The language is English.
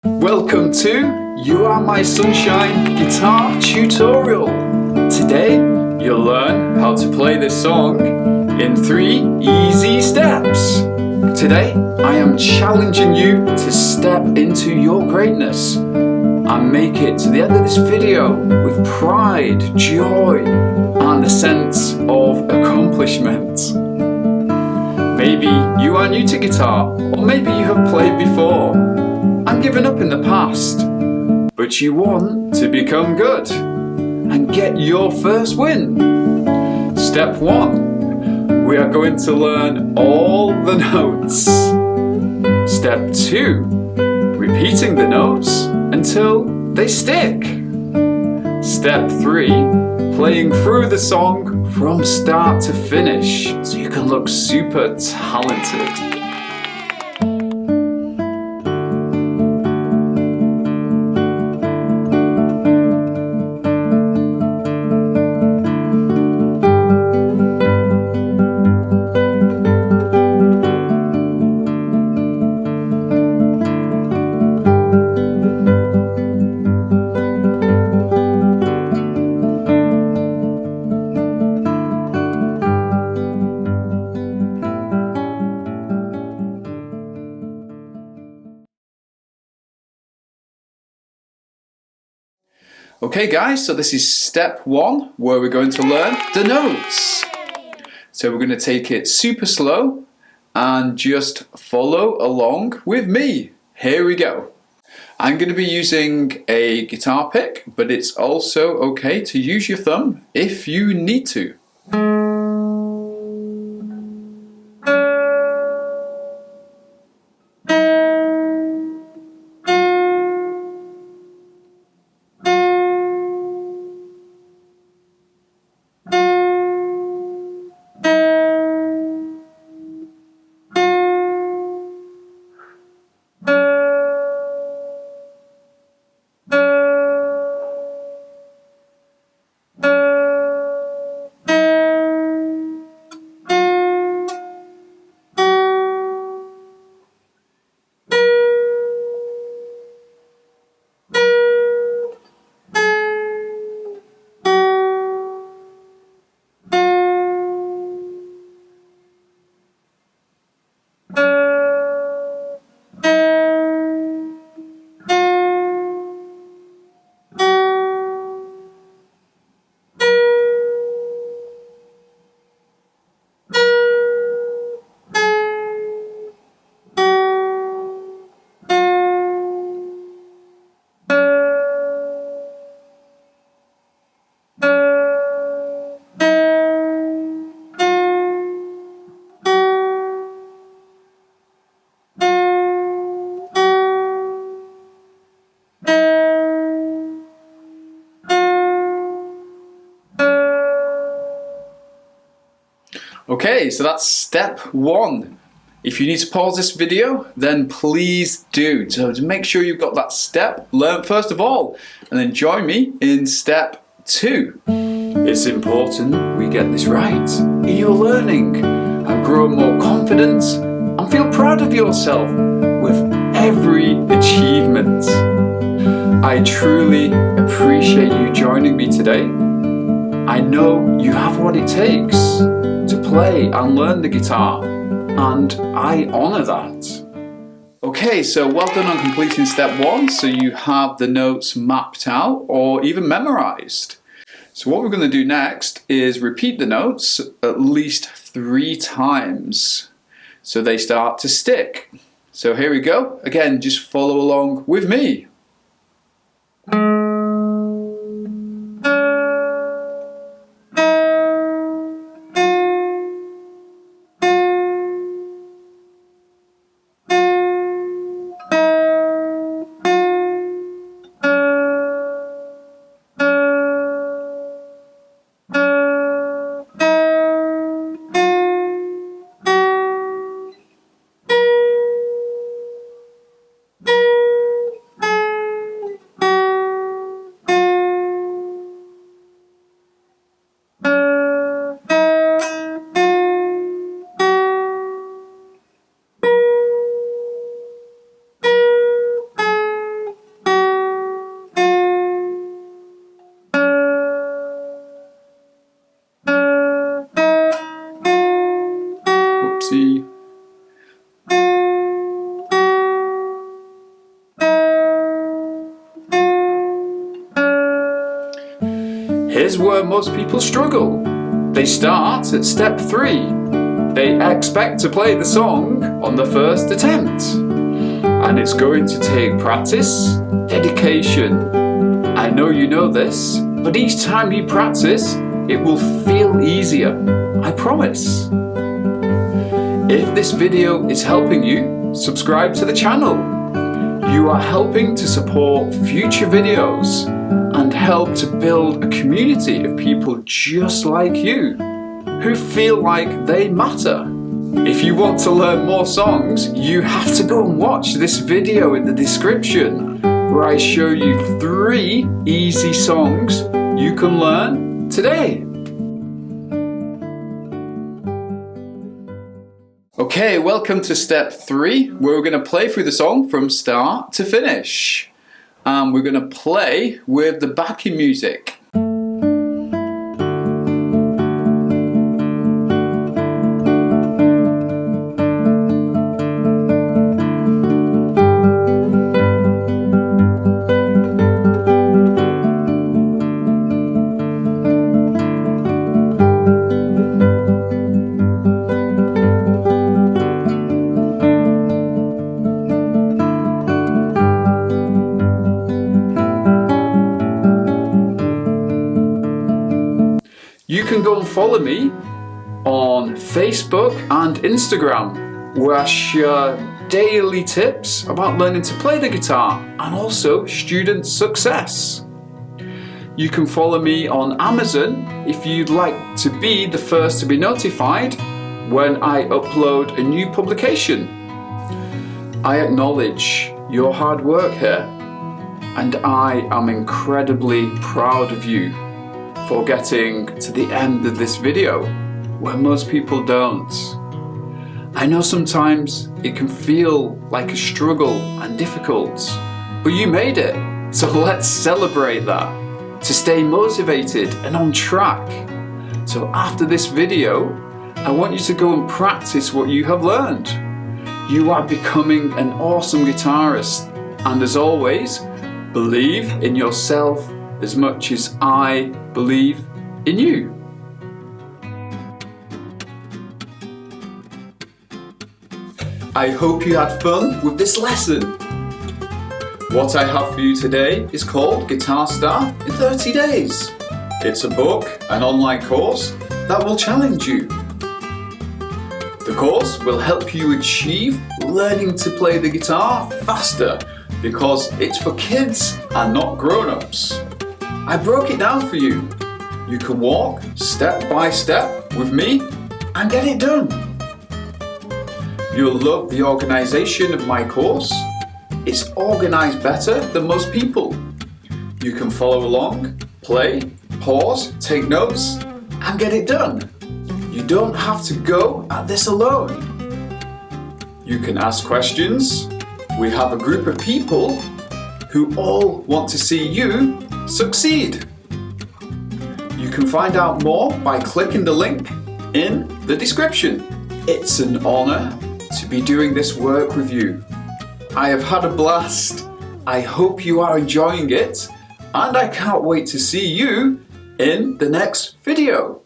Welcome to You Are My Sunshine Guitar Tutorial. Today you'll learn how to play this song in 3 easy steps. Today I am challenging you to step into your greatness and make it to the end of this video with pride, joy and a sense of accomplishment. Maybe you are new to guitar, or maybe you have played before and given up in the past, but you want to become good and get your first win. Step 1, we are going to learn all the notes. Step 2, repeating the notes until they stick. Step 3, playing through the song from start to finish so you can look super talented. Okay guys, so this is step 1 where we're going to learn the notes. So we're going to take it super slow and just follow along with me. Here we go. I'm going to be using a guitar pick, but it's also okay to use your thumb if you need to. Okay, so that's step 1. If you need to pause this video, then please do. So to make sure you've got that step learnt first of all, and then join me in step 2. It's important we get this right in your learning and grow more confident and feel proud of yourself with every achievement. I truly appreciate you joining me today. I know you have what it takes to play and learn the guitar, and I honour that. Okay, so well done on completing step 1, so you have the notes mapped out or even memorised. So what we're going to do next is repeat the notes at least 3 times so they start to stick. So here we go, again just follow along with me. Here's where most people struggle. They start at step 3. They expect to play the song on the first attempt. And it's going to take practice, dedication. I know you know this, but each time you practice, it will feel easier. I promise. If this video is helping you, subscribe to the channel. You are helping to support future videos and help to build a community of people just like you who feel like they matter. If you want to learn more songs, you have to go and watch this video in the description where I show you 3 easy songs you can learn today. Okay, welcome to step 3, where we're going to play through the song from start to finish. And we're going to play with the backing music. You can go and follow me on Facebook and Instagram, where I share daily tips about learning to play the guitar and also student success. You can follow me on Amazon if you'd like to be the first to be notified when I upload a new publication. I acknowledge your hard work here, and I am incredibly proud of you for getting to the end of this video, where most people don't. I know sometimes it can feel like a struggle and difficult, but you made it, so let's celebrate that, to stay motivated and on track. So after this video, I want you to go and practice what you have learned. You are becoming an awesome guitarist, and as always, believe in yourself as much as I believe in you. I hope you had fun with this lesson. What I have for you today is called Guitar Star in 30 Days. It's a book, an online course that will challenge you. The course will help you achieve learning to play the guitar faster because it's for kids and not grown-ups. I broke it down for you. You can walk step by step with me and get it done. You'll love the organisation of my course. It's organised better than most people. You can follow along, play, pause, take notes and get it done. You don't have to go at this alone. You can ask questions. We have a group of people who all want to see you succeed. You can find out more by clicking the link in the description. It's an honour to be doing this work with you. I have had a blast. I hope you are enjoying it, and I can't wait to see you in the next video.